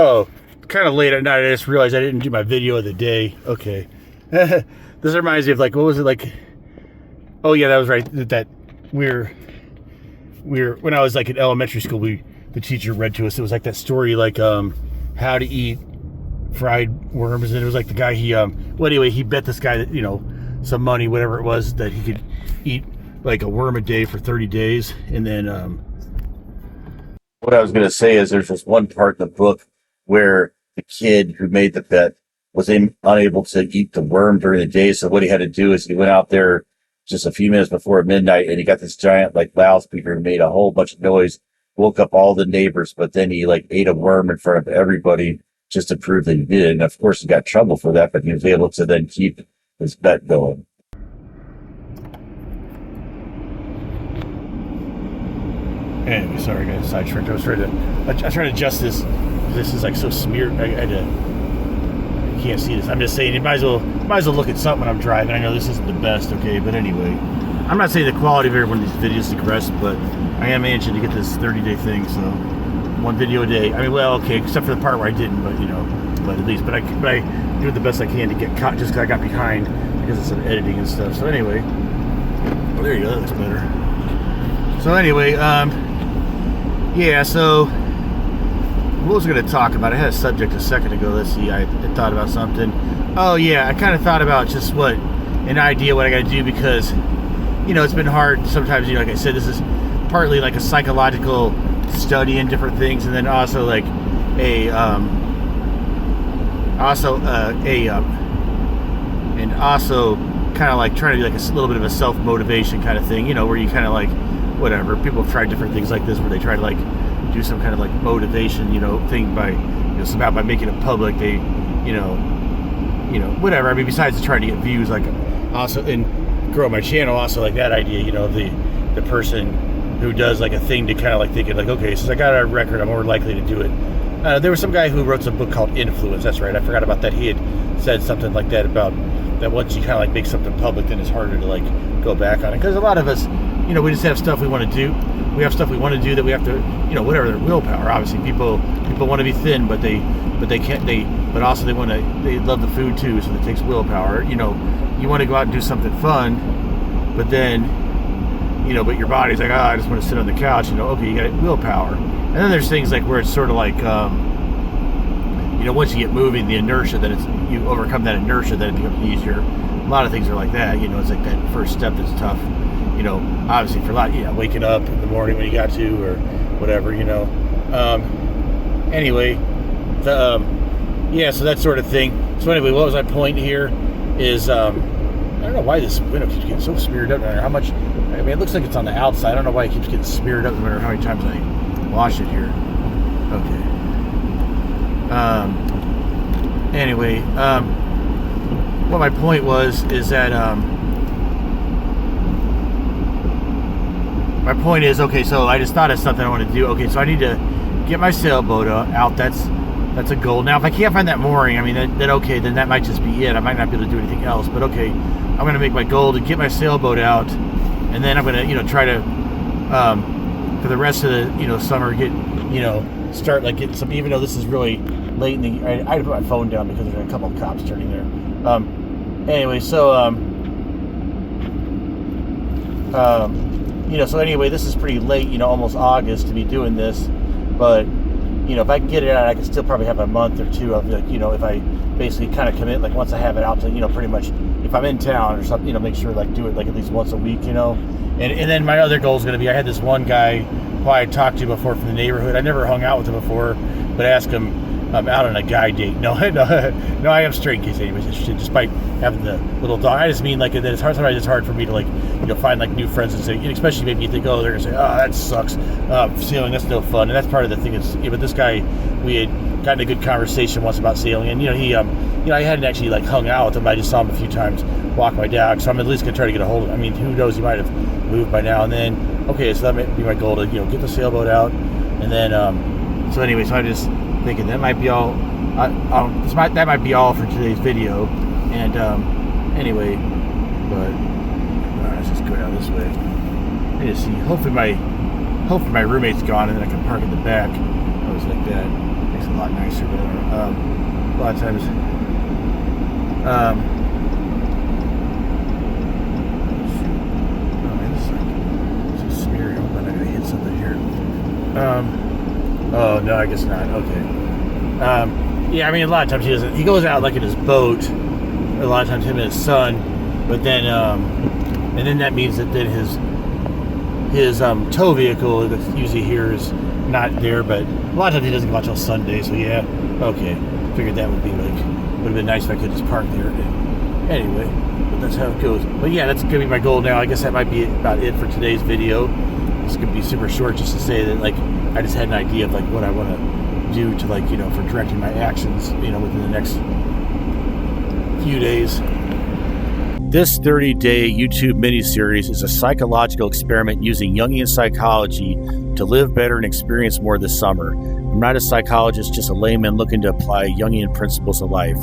Oh, kind of late at night. I just realized I didn't do my video of the day. Okay. This reminds me of like, what was it like? Oh yeah, that was right. That we're when I was like in elementary school, the teacher read to us. It was like that story, like how to eat fried worms, and it was like the guy well anyway, he bet this guy that, you know, some money, whatever it was, that he could eat like a worm a day for 30 days, and then what I was going to say is there's this one part in the book where the kid who made the bet was unable to eat the worm during the day. So what he had to do is he went out there just a few minutes before midnight, and he got this giant like loudspeaker and made a whole bunch of noise, woke up all the neighbors, but then he like ate a worm in front of everybody just to prove that he did. And of course he got in trouble for that, but he was able to then keep his bet going. Anyway, sorry guys, sidetracked. I was trying to adjust this. This is like so smeared. I can't see this. I'm just saying, you might as well look at something when I'm driving. I know this isn't the best, okay, but anyway, I'm not saying the quality of every one of these videos is depressed, but I am anxious to get this 30-day thing. So one video a day. I mean, well, okay, except for the part where I didn't, but you know, but at least, but I do the best I can to get caught, just because I got behind because of some editing and stuff. So anyway, well, there you go. That looks better. So anyway, yeah, so what was I going to talk about? I had a subject a second ago. Let's see, I thought about something. Oh yeah, I kind of thought about just an idea what I got to do, because, you know, it's been hard sometimes. You know, like I said, this is partly like a psychological study in different things, and then also like and also kind of like trying to be like a little bit of a self-motivation kind of thing, you know, where you kind of like, whatever, people have tried different things like this where they try to like do some kind of like motivation, you know, thing by, you know, somehow by making it public, they, you know, whatever. I mean, besides trying to get views, like also and grow my channel, also like that idea, you know, the person who does like a thing to kind of like thinking like, okay, since I got a record, I'm more likely to do it. There was some guy who wrote some book called Influence. That's right, I forgot about that. He had said something like that about that once you kind of like make something public, then it's harder to like go back on it, because a lot of us, you know, we just have stuff we want to do. We have stuff we want to do that we have to, you know, whatever, their willpower. Obviously, people want to be thin, but they can't. But also they love the food too, so it takes willpower. You know, you want to go out and do something fun, but then, you know, but your body's like, I just want to sit on the couch. You know, okay, you got willpower. And then there's things like where it's sort of like, you know, once you get moving, the inertia, that you overcome that inertia, then it becomes easier. A lot of things are like that. You know, it's like that first step that's tough. You know, obviously for a lot, yeah, waking up in the morning when you got to, or whatever, you know. Anyway, yeah, so that sort of thing. So anyway, what was my point here is, I don't know why this window keeps getting so smeared up, no matter how much, I mean, it looks like it's on the outside. I don't know why it keeps getting smeared up, no matter how many times I wash it here. Okay. Anyway, what my point was is that, my point is, okay, so I just thought of something I want to do. Okay, so I need to get my sailboat out. That's a goal. Now, if I can't find that mooring, I mean, then okay, then that might just be it. I might not be able to do anything else. But okay, I'm going to make my goal to get my sailboat out, and then I'm going to, you know, try to, for the rest of the, you know, summer, get, you know, start like getting some. Even though this is really late in the, I had to put my phone down because there's a couple of cops turning there. Anyway, so you know, so anyway, this is pretty late, you know, almost August to be doing this, but, you know, if I can get it out, I can still probably have a month or two of, like, you know, if I basically kind of commit, like, once I have it out to, you know, pretty much, if I'm in town or something, you know, make sure, like, do it, like, at least once a week, you know, and then my other goal is going to be, I had this one guy who I had talked to before from the neighborhood. I never hung out with him before, but I asked him, I'm out on a guy date. No, I am straight in case anybody's interested, despite having the little dog. I just mean like that it's hard. Sometimes it's hard for me to, like, you know, find like new friends and say, especially maybe you think, oh, they're gonna say, oh, that sucks, sailing, that's no fun, and that's part of the thing. Is, yeah, but this guy, we had gotten a good conversation once about sailing, and, you know, he, you know, I hadn't actually like hung out with him. I just saw him a few times walk my dog, so I'm at least gonna try to get a hold of him. I mean, who knows? He might have moved by now. And then, okay, so that might be my goal to, you know, get the sailboat out, and then, so anyway, so I just thinking that might be all. That might be all for today's video. And anyway, but let's just go down this way. I just see. Hopefully my roommate's gone, and then I can park in the back. things like that. Makes it a lot nicer. But a lot of times, oh man, this is so smeary. I hope I'm not gonna hit something here. Oh no, I guess not. Okay. Yeah, I mean, a lot of times he doesn't. He goes out like in his boat. A lot of times him and his son, but then and then that means that then his tow vehicle that's usually here is not there. But a lot of times he doesn't go out till Sunday. So yeah, okay. Figured that would have been nice if I could just park there. Anyway, but that's how it goes. But yeah, that's gonna be my goal now. I guess that might be about it for today's video. It's gonna be super short, just to say that like I just had an idea of like what I want to do to like, you know, for directing my actions, you know, within the next few days. This 30-day YouTube mini-series is a psychological experiment using Jungian psychology to live better and experience more this summer. I'm not a psychologist, just a layman looking to apply Jungian principles to life.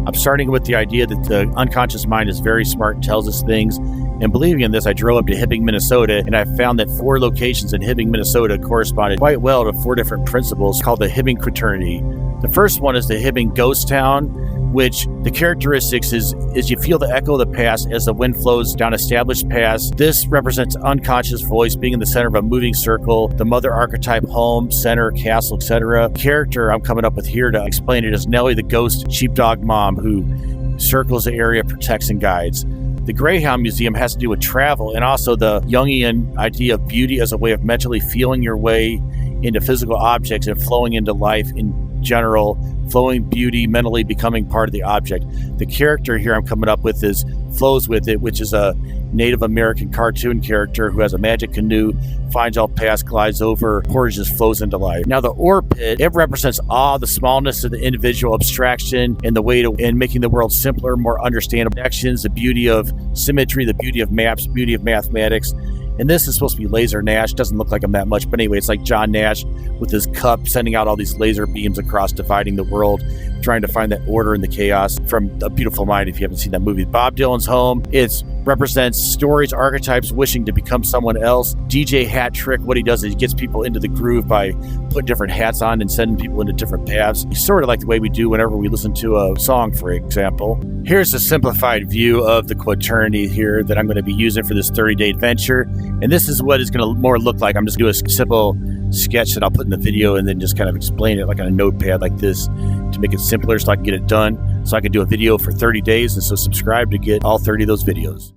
I'm starting with the idea that the unconscious mind is very smart and tells us things. And believing in this, I drove up to Hibbing, Minnesota, and I found that 4 locations in Hibbing, Minnesota corresponded quite well to 4 different principles called the Hibbing Quaternity. The first one is the Hibbing Ghost Town, which the characteristics is you feel the echo of the past as the wind flows down established paths. This represents unconscious voice being in the center of a moving circle, the mother archetype, home, center, castle, etc. Character I'm coming up with here to explain it is Nellie, the ghost sheepdog mom who circles the area, protects and guides. The Greyhound Museum has to do with travel and also the Jungian idea of beauty as a way of mentally feeling your way into physical objects and flowing into life in general, flowing beauty, mentally becoming part of the object. The character here I'm coming up with is Flows With It, which is a Native American cartoon character who has a magic canoe, finds all paths, glides over, portages, flows into life. Now the ore pit, it represents awe, the smallness of the individual, abstraction, and the way to in making the world simpler, more understandable. Connections, the beauty of symmetry, the beauty of maps, beauty of mathematics. And this is supposed to be Laser Nash. Doesn't look like him that much, but anyway, it's like John Nash with his cup sending out all these laser beams across, dividing the world, trying to find that order in the chaos from A Beautiful Mind, if you haven't seen that movie. Bob Dylan's home. It represents stories, archetypes, wishing to become someone else. DJ Hat Trick, what he does is he gets people into the groove by putting different hats on and sending people into different paths. It's sort of like the way we do whenever we listen to a song, for example. Here's a simplified view of the quaternity here that I'm going to be using for this 30-day adventure. And this is what it's going to more look like. I'm just going to do a simple sketch that I'll put in the video and then just kind of explain it like on a notepad like this to make it simpler so I can get it done, so I can do a video for 30 days. And so subscribe to get all 30 of those videos.